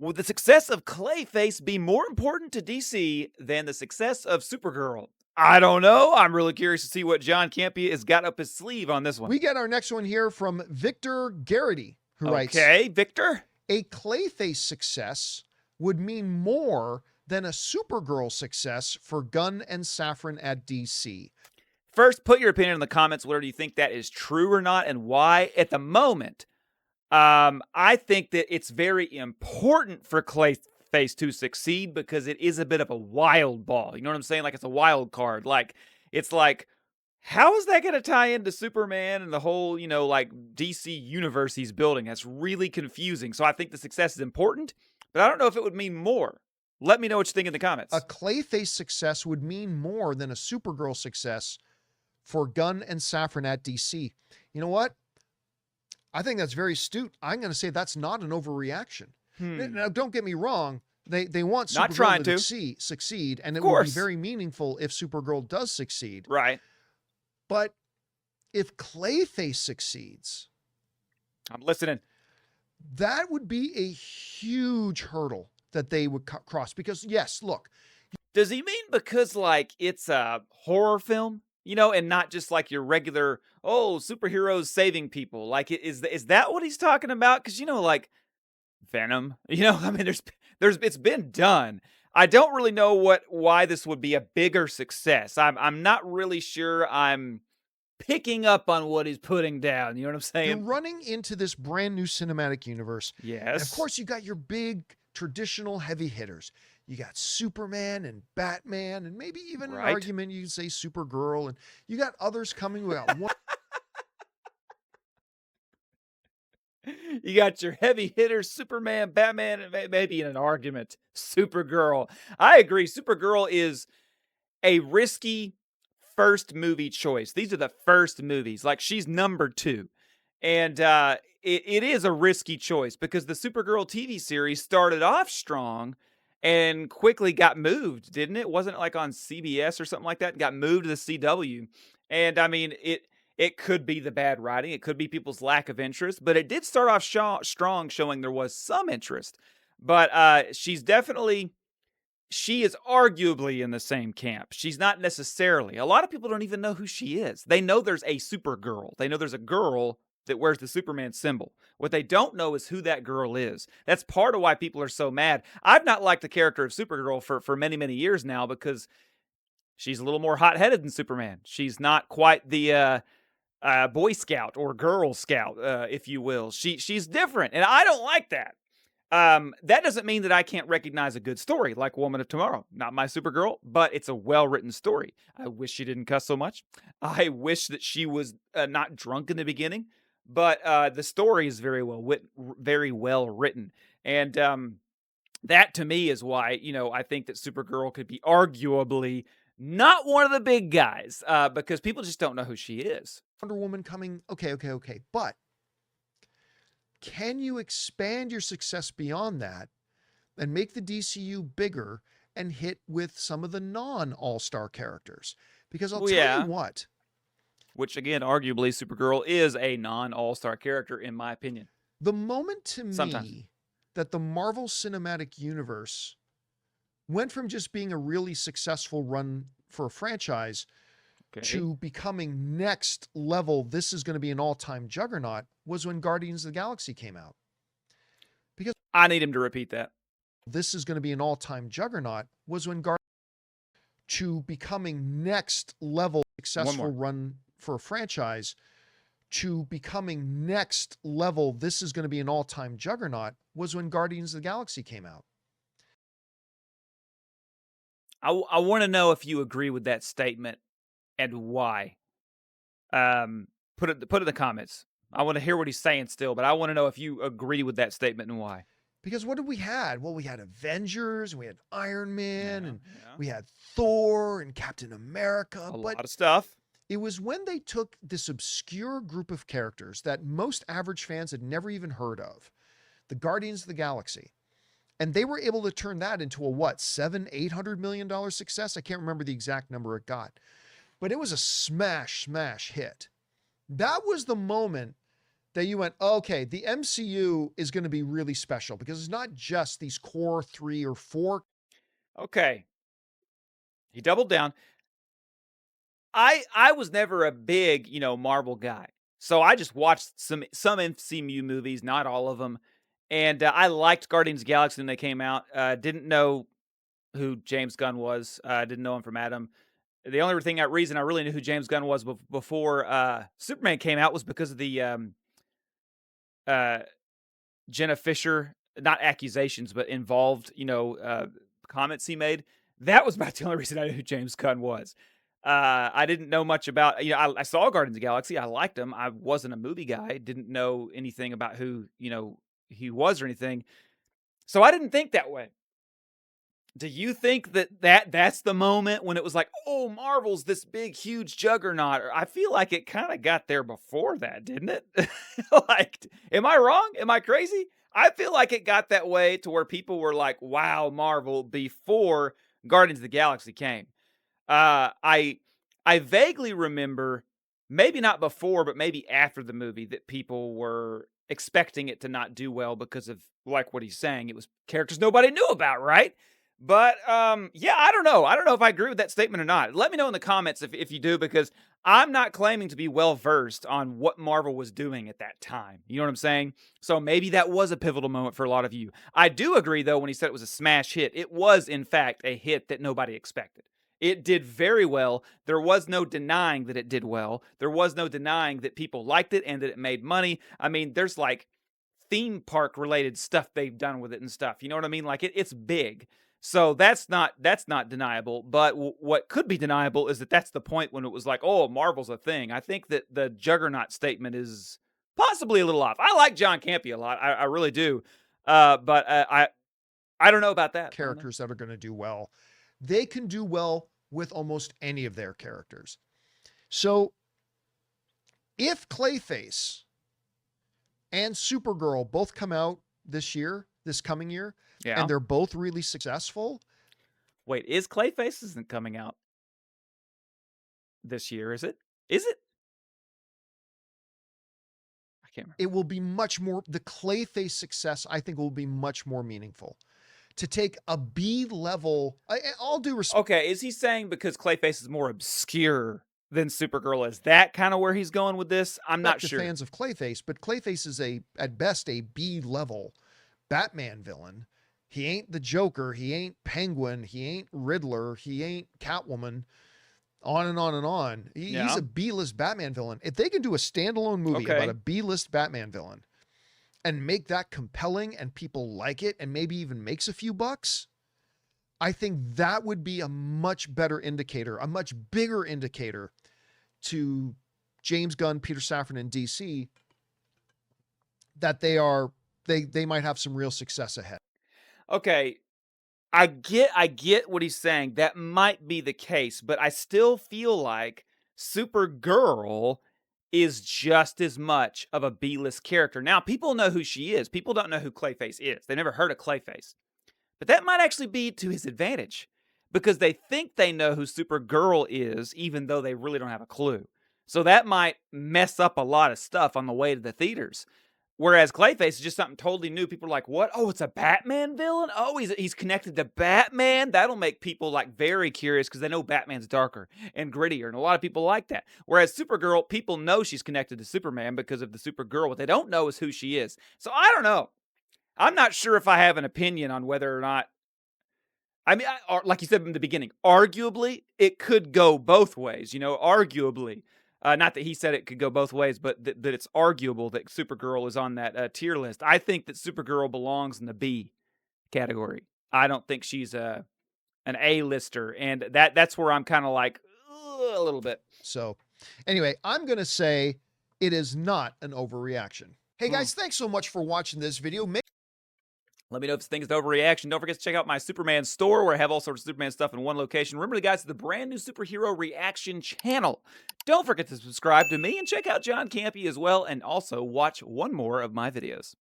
Would the success of Clayface be more important to DC than the success of Supergirl? I don't know. I'm really curious to see what John Campea has got up his sleeve on this one. We get our next one here from Victor Garrity, who writes, Okay, Victor. a Clayface success would mean more than a Supergirl success for Gunn and Safran at DC. First, put your opinion in the comments whether you think that is true or not and why. At the moment, I think that it's very important for Clayface to succeed because it is a bit of a wild ball. You know what I'm saying? Like it's a wild card. Like it's like, how is that going to tie into Superman and the whole, like DC universe he's building? That's really confusing. So I think the success is important, but I don't know if it would mean more. Let me know what you think in the comments. A Clayface success would mean more than a Supergirl success for Gunn and Safran at DC. You know what? I think that's very astute. I'm going to say that's not an overreaction. Now, don't get me wrong. They want Supergirl to succeed, and it would be very meaningful if Supergirl does succeed. Right. But if Clayface succeeds, I'm listening. That would be a huge hurdle that they would cross. Because, yes, look. Does he mean because, like, it's a horror film? And not just like your regular, superheroes saving people. Like, is that what he's talking about? Because, like Venom, I mean, it's been done. I don't really know why this would be a bigger success. I'm not really sure I'm picking up on what he's putting down. You know what I'm saying? You're running into this brand new cinematic universe. Yes. And of course, you got your big traditional heavy hitters. You got Superman and Batman, and maybe even an argument you can say Supergirl, and you got others coming without one. You got your heavy hitters, Superman, Batman, and maybe in an argument, Supergirl. I agree. Supergirl is a risky first movie choice. These are the first movies. Like, she's number 2. And it is a risky choice because the Supergirl TV series started off strong and quickly got moved, didn't it? Wasn't it like on CBS or something like that? Got moved to the CW. And I mean, it could be the bad writing. It could be people's lack of interest. But it did start off strong, showing there was some interest. But she is arguably in the same camp. She's not necessarily. A lot of people don't even know who she is. They know there's a Supergirl. They know there's a girl that wears the Superman symbol. What they don't know is who that girl is. That's part of why people are so mad. I've not liked the character of Supergirl for many, many years now because she's a little more hot-headed than Superman. She's not quite the Boy Scout or Girl Scout, if you will. She's different, and I don't like that. That doesn't mean that I can't recognize a good story like Woman of Tomorrow. Not my Supergirl, but it's a well-written story. I wish she didn't cuss so much. I wish that she was not drunk in the beginning. But the story is very well written. And that, to me, is why, I think that Supergirl could be arguably not one of the big guys because people just don't know who she is. Wonder Woman coming, okay. But can you expand your success beyond that and make the DCU bigger and hit with some of the non-all-star characters? Because I'll tell you what. Which, again, arguably, Supergirl is a non-all-star character, in my opinion. The moment to me that the Marvel Cinematic Universe went from just being a really successful run for a franchise to becoming next level, this is going to be an all-time juggernaut, was when Guardians of the Galaxy came out. Because I need him to repeat that. This is going to be an all-time juggernaut was when to becoming next level successful run for a franchise to becoming next level, this is going to be an all-time juggernaut, was when Guardians of the Galaxy came out. I want to know if you agree with that statement and why. Put it in the comments. I want to hear what he's saying still, but I want to know if you agree with that statement and why. Because what did we had? Well, we had Avengers, and we had Iron Man, and we had Thor and Captain America. A lot of stuff. It was when they took this obscure group of characters that most average fans had never even heard of, the Guardians of the Galaxy, and they were able to turn that into a $700-800 million success. I can't remember the exact number it got, but it was a smash hit. That was the moment that you went, okay, the MCU is going to be really special because it's not just these core 3 or 4. Okay. He doubled down. I was never a big, Marvel guy. So I just watched some MCU movies, not all of them. And I liked Guardians of the Galaxy when they came out. Didn't know who James Gunn was. Didn't know him from Adam. The only reason I really knew who James Gunn was before Superman came out was because of the uh, Jenna Fisher, not accusations, but involved, comments he made. That was about the only reason I knew who James Gunn was. I didn't know much about, I saw Guardians of the Galaxy. I liked him. I wasn't a movie guy. Didn't know anything about who, he was or anything. So I didn't think that way. Do you think that's the moment when it was like, oh, Marvel's this big, huge juggernaut? Or I feel like it kind of got there before that, didn't it? Like, am I wrong? Am I crazy? I feel like it got that way to where people were like, wow, Marvel, before Guardians of the Galaxy came. I vaguely remember, maybe not before, but maybe after the movie, that people were expecting it to not do well because of, like what he's saying, it was characters nobody knew about, right? But yeah, I don't know. I don't know if I agree with that statement or not. Let me know in the comments if you do, because I'm not claiming to be well versed on what Marvel was doing at that time. You know what I'm saying? So maybe that was a pivotal moment for a lot of you. I do agree, though, when he said it was a smash hit. It was, in fact, a hit that nobody expected. It did very well. There was no denying that it did well. There was no denying that people liked it and that it made money. I mean, there's like theme park related stuff they've done with it and stuff. You know what I mean? Like it's big. So that's not deniable. But what could be deniable is that that's the point when it was like, oh, Marvel's a thing. I think that the Juggernaut statement is possibly a little off. I like John Campea a lot. I really do. But I don't know about that. Characters that are going to do well. They can do well with almost any of their characters. So if Clayface and Supergirl both come out this coming year, and they're both really successful. Wait, is Clayface isn't coming out this year, is it? Is it? I can't remember. It will be much more, the Clayface success, I think, will be much more meaningful. To take a B level, I'll do respect. Okay, is he saying because Clayface is more obscure than Supergirl? Is that kind of where he's going with this? I'm not sure. Fans of Clayface, but Clayface is at best a B level Batman villain. He ain't the Joker. He ain't Penguin. He ain't Riddler. He ain't Catwoman. On and on and on. He's a B-list Batman villain. If they can do a standalone movie about a B-list Batman villain and make that compelling and people like it and maybe even makes a few bucks, I think that would be a much better indicator, a much bigger indicator to James Gunn, Peter Safran, and DC that they might have some real success ahead. Okay, I get what he's saying. That might be the case, but I still feel like Supergirl is just as much of a B-list character. Now, people know who she is. People don't know who Clayface is. They never heard of Clayface. But that might actually be to his advantage because they think they know who Supergirl is, even though they really don't have a clue. So that might mess up a lot of stuff on the way to the theaters. Whereas Clayface is just something totally new. People are like, what? Oh, it's a Batman villain? Oh, he's connected to Batman? That'll make people like very curious because they know Batman's darker and grittier. And a lot of people like that. Whereas Supergirl, people know she's connected to Superman because of the Supergirl. What they don't know is who she is. So I don't know. I'm not sure if I have an opinion on whether or not. I mean, like you said in the beginning, arguably, it could go both ways. Arguably. Not that he said it could go both ways, but that it's arguable that Supergirl is on that tier list. I think that Supergirl belongs in the B category. I don't think she's an A-lister, and that's where I'm kind of like a little bit. So anyway, I'm going to say it is not an overreaction. Hey guys, thanks so much for watching this video. Let me know if this thing is an overreaction. Don't forget to check out my Superman store where I have all sorts of Superman stuff in one location. Remember, guys, it's the brand new superhero reaction channel. Don't forget to subscribe to me and check out John Campea as well, and also watch one more of my videos.